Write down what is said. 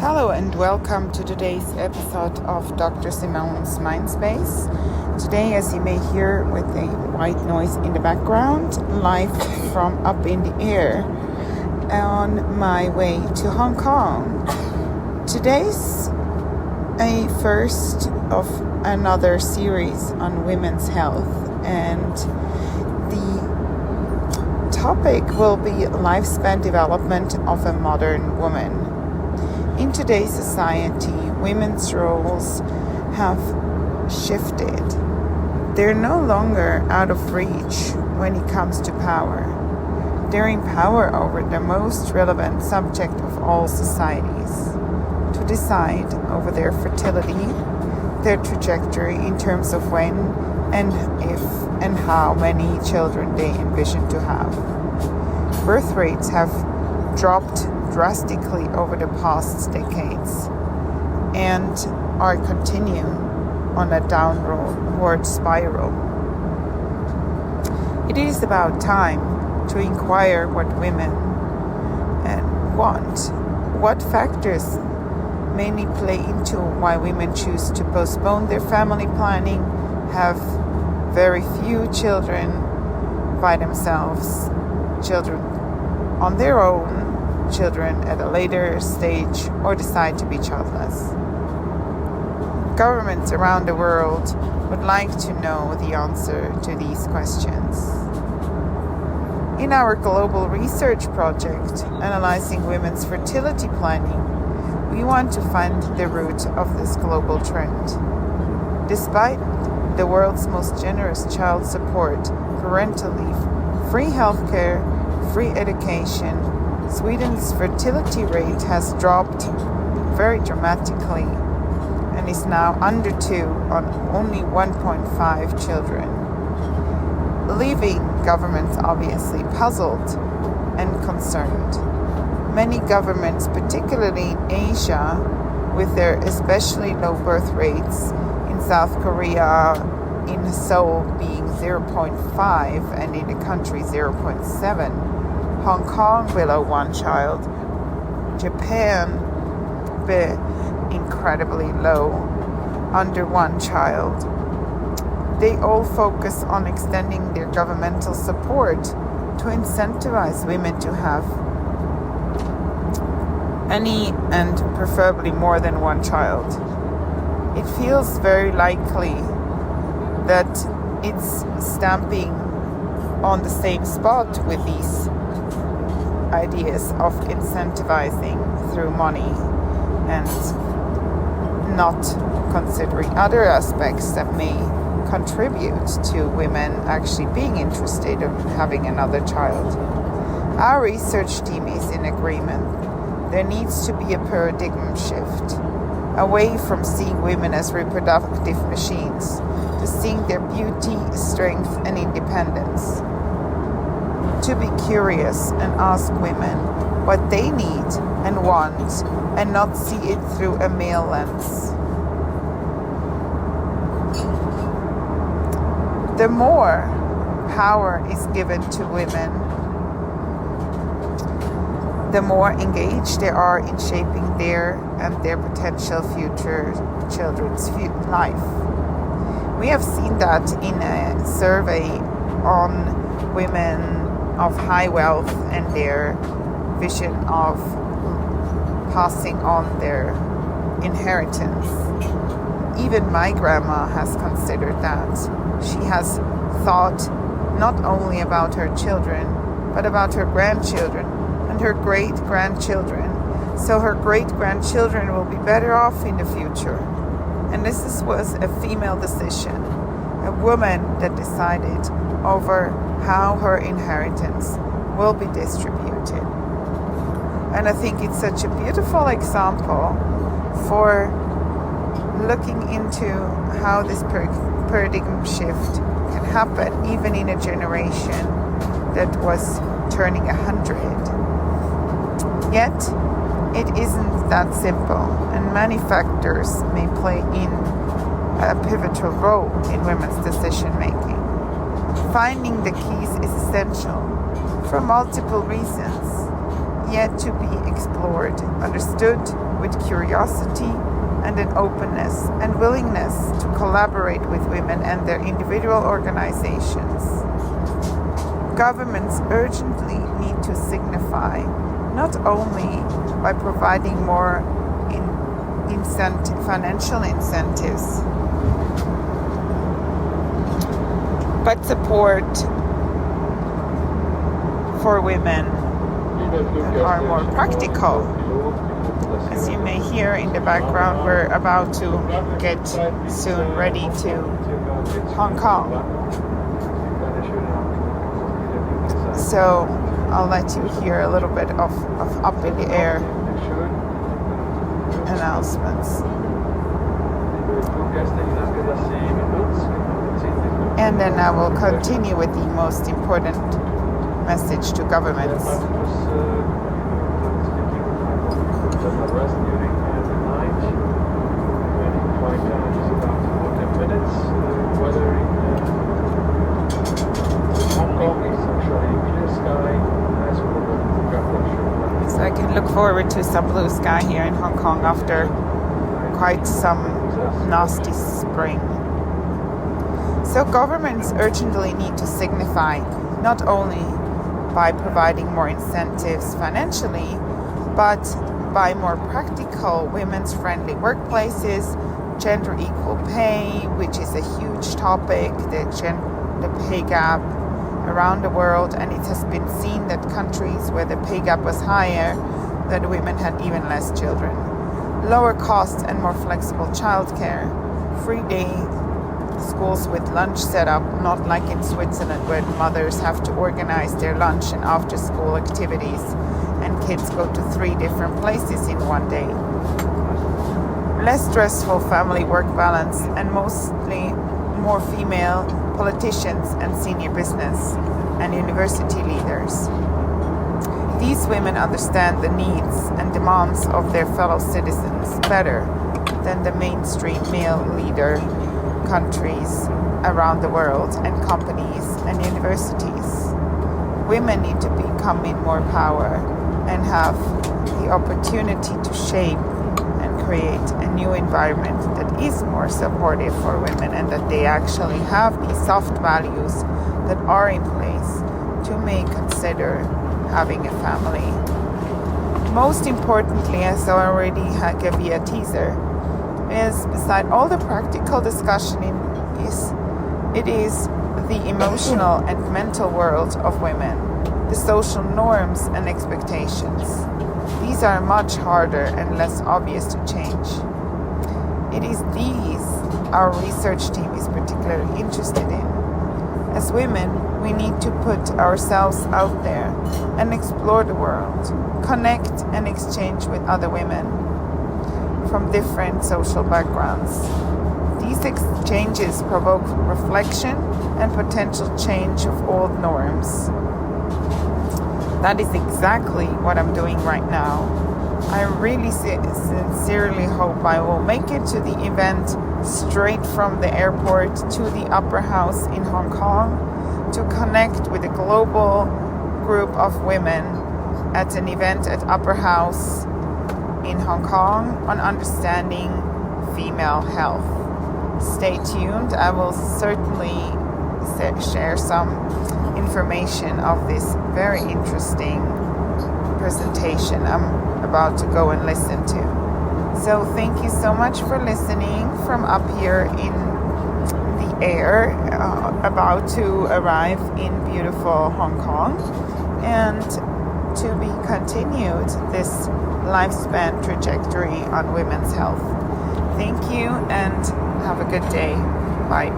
Hello and welcome to today's episode of Dr. Simone's Mindspace. Today, as you may hear with a white noise in the background, live from up in the air on my way to Hong Kong. Today's a first of another series on women's health, and the topic will be lifespan development of a modern woman. In today's society, women's roles have shifted. They're no longer out of reach when it comes to power. They're in power over the most relevant subject of all societies, to decide over their fertility, their trajectory in terms of when and if and how many children they envision to have. Birth rates have dropped drastically over the past decades and are continuing on a downward spiral. It is about time to inquire what women want. What factors mainly play into why women choose to postpone their family planning, have very few children by themselves, children on their own, children at a later stage, or decide to be childless. Governments around the world would like to know the answer to these questions. In our global research project, Analyzing Women's Fertility Planning, we want to find the root of this global trend. Despite the world's most generous child support, parental leave, free healthcare, free education, Sweden's fertility rate has dropped very dramatically and is now under 2 on only 1.5 children, leaving governments obviously puzzled and concerned. Many governments, particularly in Asia, with their especially low birth rates in South Korea, in Seoul being 0.5 and in the country 0.7, Hong Kong below 1 child, Japan incredibly low, under 1 child. They all focus on extending their governmental support to incentivize women to have any and preferably more than 1 child. It feels very likely that it's stamping on the same spot with these ideas of incentivizing through money and not considering other aspects that may contribute to women actually being interested in having another child. Our research team is in agreement. There needs to be a paradigm shift away from seeing women as reproductive machines to seeing their beauty, strength, and independence. To be curious and ask women what they need and want and not see it through a male lens. The more power is given to women, the more engaged they are in shaping their and their potential future children's life. We have seen that in a survey on women of high wealth and their vision of passing on their inheritance. Even my grandma has considered that. She has thought not only about her children, but about her grandchildren and her great-grandchildren. So her great-grandchildren will be better off in the future. And this was a female decision, a woman that decided over how her inheritance will be distributed. And I think it's such a beautiful example for looking into how this paradigm shift can happen even in a generation that was turning 100. Yet, it isn't that simple, and many factors may play in a pivotal role in women's decision making. Finding the keys is essential for multiple reasons, yet to be explored, understood, with curiosity and an openness and willingness to collaborate with women and their individual organizations. Governments urgently need to signify, not only by providing more financial incentives, but support for women that are more practical. As you may hear in the background, we're about to get soon ready to Hong Kong. So I'll let you hear a little bit of up in the air announcements. And then I will continue with the most important message to governments. So I can look forward to some blue sky here in Hong Kong after quite some nasty spring. So governments urgently need to signify, not only by providing more incentives financially, but by more practical women's friendly workplaces, gender equal pay, which is a huge topic, the pay gap around the world, and it has been seen that countries where the pay gap was higher, that women had even less children. Lower costs and more flexible childcare, free day schools with lunch set up, not like in Switzerland where mothers have to organize their lunch and after school activities and kids go to 3 different places in one day. Less stressful family work balance and mostly more female politicians and senior business and university leaders. These women understand the needs and demands of their fellow citizens better than the mainstream male leader countries around the world and companies and universities. Women need to become in more power and have the opportunity to shape and create a new environment that is more supportive for women and that they actually have these soft values that are in place to may consider having a family. Most importantly, as I already gave you a teaser, is beside all the practical discussion it is the emotional and mental world of women, the social norms and expectations. These are much harder and less obvious to change. It is these our research team is particularly interested in. As women, we need to put ourselves out there and explore the world, connect and exchange with other women from different social backgrounds. These exchanges provoke reflection and potential change of old norms. That is exactly what I'm doing right now. I really sincerely hope I will make it to the event straight from the airport to the Upper House in Hong Kong to connect with a global group of women at an event at Upper House in Hong Kong on understanding female health. Stay tuned. I will certainly share some information of this very interesting presentation I'm about to go and listen to. So thank you so much for listening from up here in the air, about to arrive in beautiful Hong Kong, and to be continued this lifespan trajectory on women's health. Thank you and have a good day. Bye.